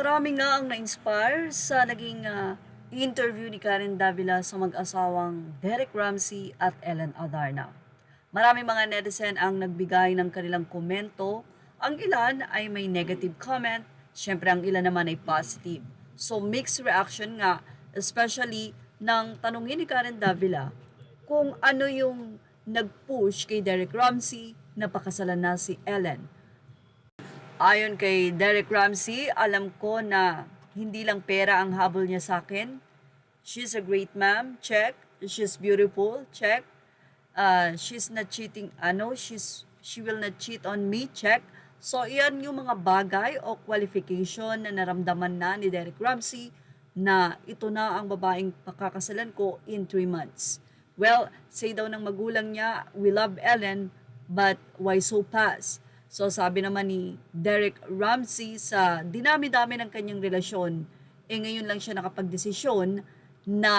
Marami nga ang na-inspire sa naging interview ni Karen Davila sa mag-asawang Derek Ramsey at Ellen Adarna. Marami mga netizen ang nagbigay ng kanilang komento. Ang ilan ay may negative comment, syempre ang ilan naman ay positive. So mixed reaction nga, especially nang tanungin ni Karen Davila kung ano yung nag-push kay Derek Ramsey na pakasalan na si Ellen. Ayon kay Derek Ramsey, alam ko na hindi lang pera ang habol niya sa akin. She's a great ma'am, check. She's beautiful, check. She's not cheating, she will not cheat on me, check. So, iyan yung mga bagay o qualification na naramdaman na ni Derek Ramsey na ito na ang babaeng pakakasalan ko in 3 months. Well, say daw ng magulang niya, we love Ellen, but why so fast? So sabi naman ni Derek Ramsey sa dinami-dami ng kanyang relasyon, ngayon lang siya nakapagdesisyon na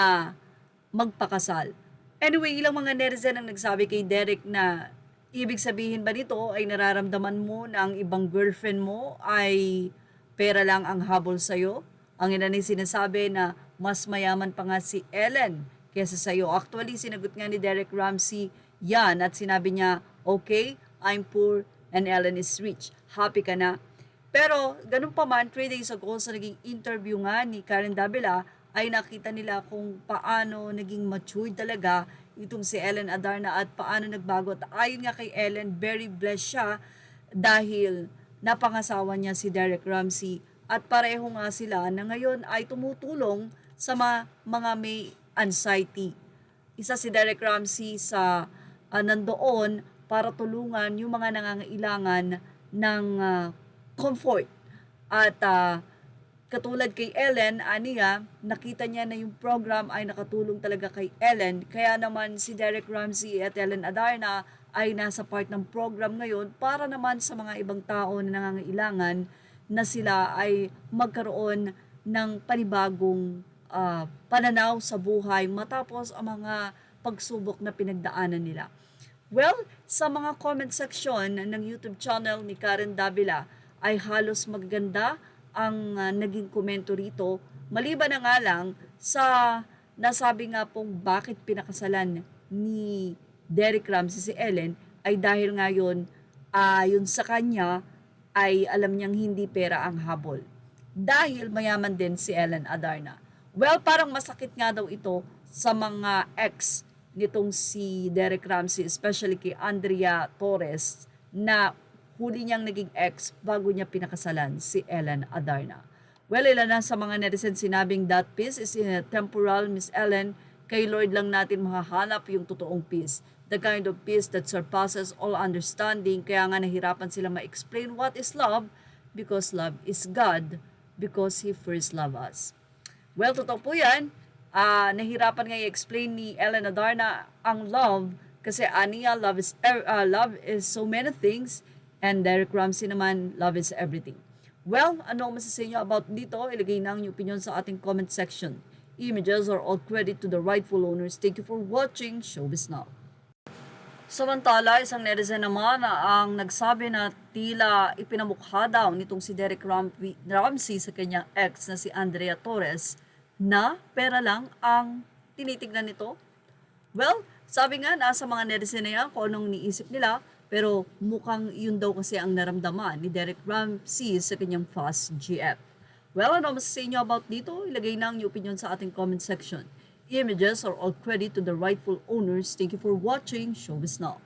magpakasal. Anyway, ilang mga netizen ang nagsabi kay Derek na ibig sabihin ba nito ay nararamdaman mo na ang ibang girlfriend mo ay pera lang ang habol sa'yo? Ang ina ni sinasabi na mas mayaman pa nga si Ellen kesa sa'yo. Actually, sinagot nga ni Derek Ramsey yan at sinabi niya, okay, I'm poor and Ellen is rich. Happy ka na? Pero, ganun pa man, 3 days ago sa naging interview nga ni Karen Davila, ay nakita nila kung paano naging matured talaga itong si Ellen Adarna at paano nagbago. At ayon nga kay Ellen, very blessed siya dahil napangasawa niya si Derek Ramsey at pareho nga sila na ngayon ay tumutulong sa mga may anxiety. Isa si Derek Ramsey sa nandoon para tulungan yung mga nangangailangan ng comfort. At katulad kay Ellen, aniya, nakita niya na yung program ay nakatulong talaga kay Ellen. Kaya naman si Derek Ramsey at Ellen Adarna ay nasa part ng program ngayon para naman sa mga ibang tao na nangangailangan na sila ay magkaroon ng panibagong pananaw sa buhay matapos ang mga pagsubok na pinagdaanan nila. Well, sa mga comment section ng YouTube channel ni Karen Davila ay halos magaganda ang naging komento rito. Maliban na nga lang sa nasabi nga pong bakit pinakasalan ni Derek Ramsey si Ellen ay dahil ngayon yun sa kanya ay alam niyang hindi pera ang habol. Dahil mayaman din si Ellen Adarna. Well, parang masakit nga daw ito sa mga ex nitong si Derek Ramsey, especially kay Andrea Torres, na huli niyang naging ex bago niya pinakasalan si Ellen Adarna. Well, ilan na sa mga netizen sinabing that peace is in a temporal, Miss Ellen. Kay Lord lang natin mahahanap yung totoong peace. The kind of peace that surpasses all understanding. Kaya nga nahirapan sila ma-explain what is love because love is God because He first loved us. Well, totoo po yan. Nahirapan nga i-explain ni Ellen Adarna ang love kasi aniya love is so many things and Derek Ramsey naman love is everything. Well, ano ang masasabi niyo about dito? Ilagay na ang inyong opinion sa ating comment section. Images are all credit to the rightful owners. Thank you for watching Showbiz Now. Samantala, isang netizen naman ang nagsabi na tila ipinamukha daw nitong si Derek Ramsey sa kanyang ex na si Andrea Torres na pera lang ang tinitignan nito. Well, sabi nga nasa mga netizen na yan kung anong niisip nila, pero mukhang yun daw kasi ang naramdaman ni Derek Ramsey sa kanyang Fast GF. Well, ano masasabi niyo about dito? Ilagay na ang inyong opinion sa ating comment section. Images are all credit to the rightful owners. Thank you for watching Showbiz Now.